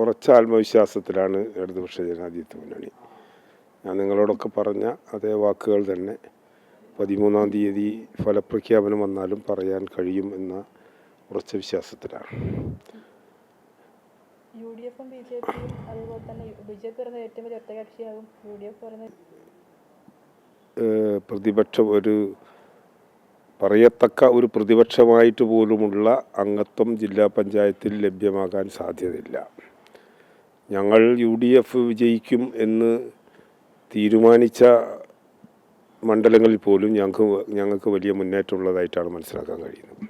ഉറച്ച ആത്മവിശ്വാസത്തിലാണ് ഇടതുപക്ഷ ജനാധിപത്യ മുന്നണി. ഞാൻ നിങ്ങളോടൊക്കെ പറഞ്ഞ അതേ വാക്കുകൾ തന്നെ 13-ാം തീയതി ഫലപ്രഖ്യാപനം വന്നാലും പറയാൻ കഴിയും എന്ന ഉറച്ച വിശ്വാസത്തിലാണ്. പറയത്തക്ക ഒരു പ്രതിപക്ഷമായിട്ട് പോലുമുള്ള അംഗത്വം ജില്ലാ പഞ്ചായത്തിൽ ലഭ്യമാകാൻ സാധ്യതയില്ല. ഞങ്ങൾ UDF വിജയിക്കും എന്ന് തീരുമാനിച്ച മണ്ഡലങ്ങളിൽ പോലും ഞങ്ങൾക്ക് വലിയ മുന്നേറ്റമുള്ളതായിട്ടാണ് മനസ്സിലാക്കാൻ കഴിയുന്നത്.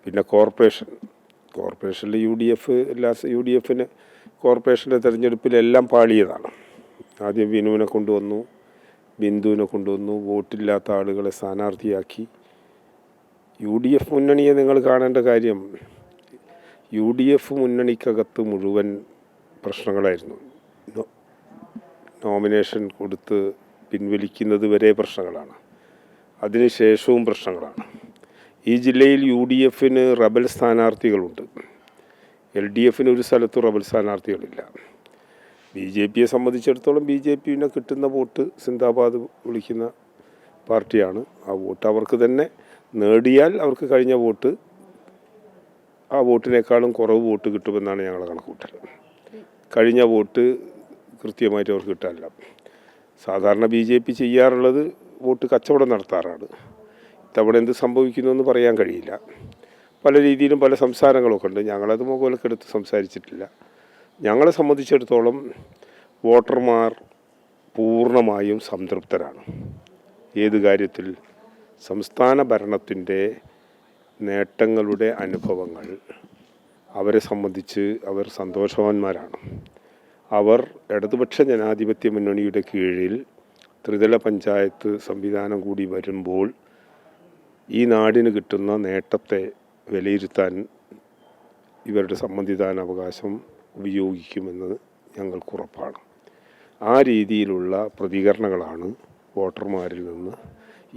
പിന്നെ കോർപ്പറേഷനിൽ UDFന് കോർപ്പറേഷൻ്റെ തെരഞ്ഞെടുപ്പിലെല്ലാം പാളിയതാണ്. ആദ്യം വിനുവിനെ കൊണ്ടുവന്നു, ബിന്ദുവിനെ കൊണ്ടുവന്നു, വോട്ടില്ലാത്ത ആളുകളെ സ്ഥാനാർത്ഥിയാക്കി. UDF മുന്നണിയെ നിങ്ങൾ കാണേണ്ട കാര്യം, UDF മുന്നണിക്കകത്ത് മുഴുവൻ പ്രശ്നങ്ങളായിരുന്നു. നോമിനേഷൻ കൊടുത്ത് പിൻവലിക്കുന്നത് വരെ പ്രശ്നങ്ങളാണ്, അതിനുശേഷവും പ്രശ്നങ്ങളാണ്. ഈ ജില്ലയിൽ UDFന് റബൽ സ്ഥാനാർത്ഥികളുണ്ട്, LDFന് ഒരു സ്ഥലത്തും റബൽ സ്ഥാനാർത്ഥികളില്ല. BJPയെ സംബന്ധിച്ചിടത്തോളം BJPനെ കിട്ടുന്ന വോട്ട് സിന്ദാബാദ് വിളിക്കുന്ന പാർട്ടിയാണ്. ആ വോട്ട് അവർക്ക് തന്നെ നേടിയാൽ അവർക്ക് കഴിഞ്ഞ വോട്ട് ആ വോട്ടിനേക്കാളും കുറവ് വോട്ട് കിട്ടുമെന്നാണ് ഞങ്ങളുടെ കണക്കുകൂട്ടൽ. കഴിഞ്ഞ വോട്ട് കൃത്യമായിട്ട് അവർക്ക് കിട്ടാനില്ല. സാധാരണ BJP ചെയ്യാറുള്ളത് വോട്ട് കച്ചവടം നടത്താറാണ്. ഇത്തവണ എന്ത് സംഭവിക്കുന്നുവെന്ന് പറയാൻ കഴിയില്ല. പല രീതിയിലും പല സംസാരങ്ങളൊക്കെ ഉണ്ട്. ഞങ്ങളത് മുകളിലെടുത്ത് സംസാരിച്ചിട്ടില്ല. ഞങ്ങളെ സംബന്ധിച്ചിടത്തോളം വോട്ടർമാർ പൂർണ്ണമായും സംതൃപ്തരാണ്. ഏത് കാര്യത്തിൽ? സംസ്ഥാന ഭരണത്തിൻ്റെ നേട്ടങ്ങളുടെ അനുഭവങ്ങൾ അവരെ സംബന്ധിച്ച് അവർ സന്തോഷവാന്മാരാണ്. അവർ ഇടതുപക്ഷ ജനാധിപത്യ മുന്നണിയുടെ കീഴിൽ ത്രിതല പഞ്ചായത്ത് സംവിധാനം കൂടി വരുമ്പോൾ ഈ നാടിന് കിട്ടുന്ന നേട്ടത്തെ വിലയിരുത്താൻ ഇവരുടെ സമ്മതിദാനാവകാശം ഉപയോഗിക്കുമെന്ന് ഞങ്ങൾക്കുറപ്പാണ്. ആ രീതിയിലുള്ള പ്രതികരണങ്ങളാണ് വോട്ടർമാരിൽ നിന്ന്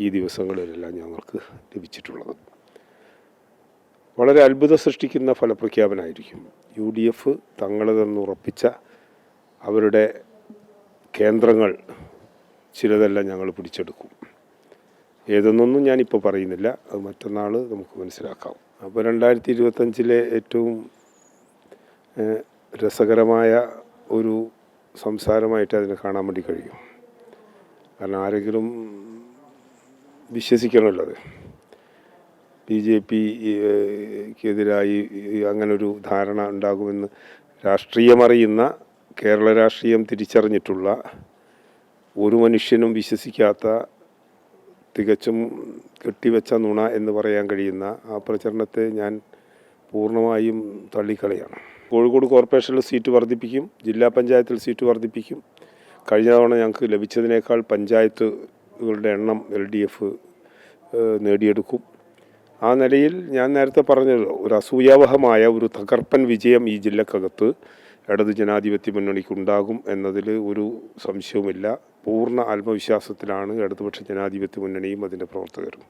ഈ ദിവസങ്ങളിലെല്ലാം ഞങ്ങൾക്ക് ലഭിച്ചിട്ടുള്ളത്. വളരെ അത്ഭുതം സൃഷ്ടിക്കുന്ന ഫലപ്രഖ്യാപനമായിരിക്കും. UDF തങ്ങളതെന്ന് ഉറപ്പിച്ച അവരുടെ കേന്ദ്രങ്ങൾ ചിലതെല്ലാം ഞങ്ങൾ പിടിച്ചെടുക്കും. ഏതെന്നൊന്നും ഞാനിപ്പോൾ പറയുന്നില്ല, അത് മറ്റന്നാൾ നമുക്ക് മനസ്സിലാക്കാം. അപ്പോൾ 2025 ഏറ്റവും രസകരമായ ഒരു സംസാരമായിട്ട് അതിനെ കാണാൻ വേണ്ടി കഴിയും. കാരണം ആരെങ്കിലും വിശ്വസിക്കണമല്ലോ അത്. BJPക്കെതിരായി അങ്ങനൊരു ധാരണ ഉണ്ടാകുമെന്ന് രാഷ്ട്രീയമറിയുന്ന, കേരള രാഷ്ട്രീയം തിരിച്ചറിഞ്ഞിട്ടുള്ള ഒരു മനുഷ്യനും വിശ്വസിക്കാത്ത, തികച്ചും കെട്ടിവെച്ച നുണ എന്ന് പറയാൻ കഴിയുന്ന ആ പ്രചരണത്തെ ഞാൻ പൂർണ്ണമായും തള്ളിക്കളയാണ്. കോഴിക്കോട് കോർപ്പറേഷനിൽ സീറ്റ് വർദ്ധിപ്പിക്കും, ജില്ലാ പഞ്ചായത്തിൽ സീറ്റ് വർദ്ധിപ്പിക്കും. കഴിഞ്ഞ തവണ ഞങ്ങൾക്ക് ലഭിച്ചതിനേക്കാൾ പഞ്ചായത്തുകളുടെ എണ്ണം LDF നേടിയെടുക്കും. ആ നിലയിൽ ഞാൻ നേരത്തെ പറഞ്ഞത് ഒരു അസൂയാവഹമായ ഒരു തകർപ്പൻ വിജയം ഈ ജില്ലക്കകത്ത് ഇടതു ജനാധിപത്യ മുന്നണിക്കുണ്ടാകും എന്നതിൽ ഒരു സംശയവുമില്ല. പൂർണ്ണ ആത്മവിശ്വാസത്തിലാണ് ഇടതുപക്ഷ ജനാധിപത്യ മുന്നണിയും അതിൻ്റെ പ്രവർത്തകരും.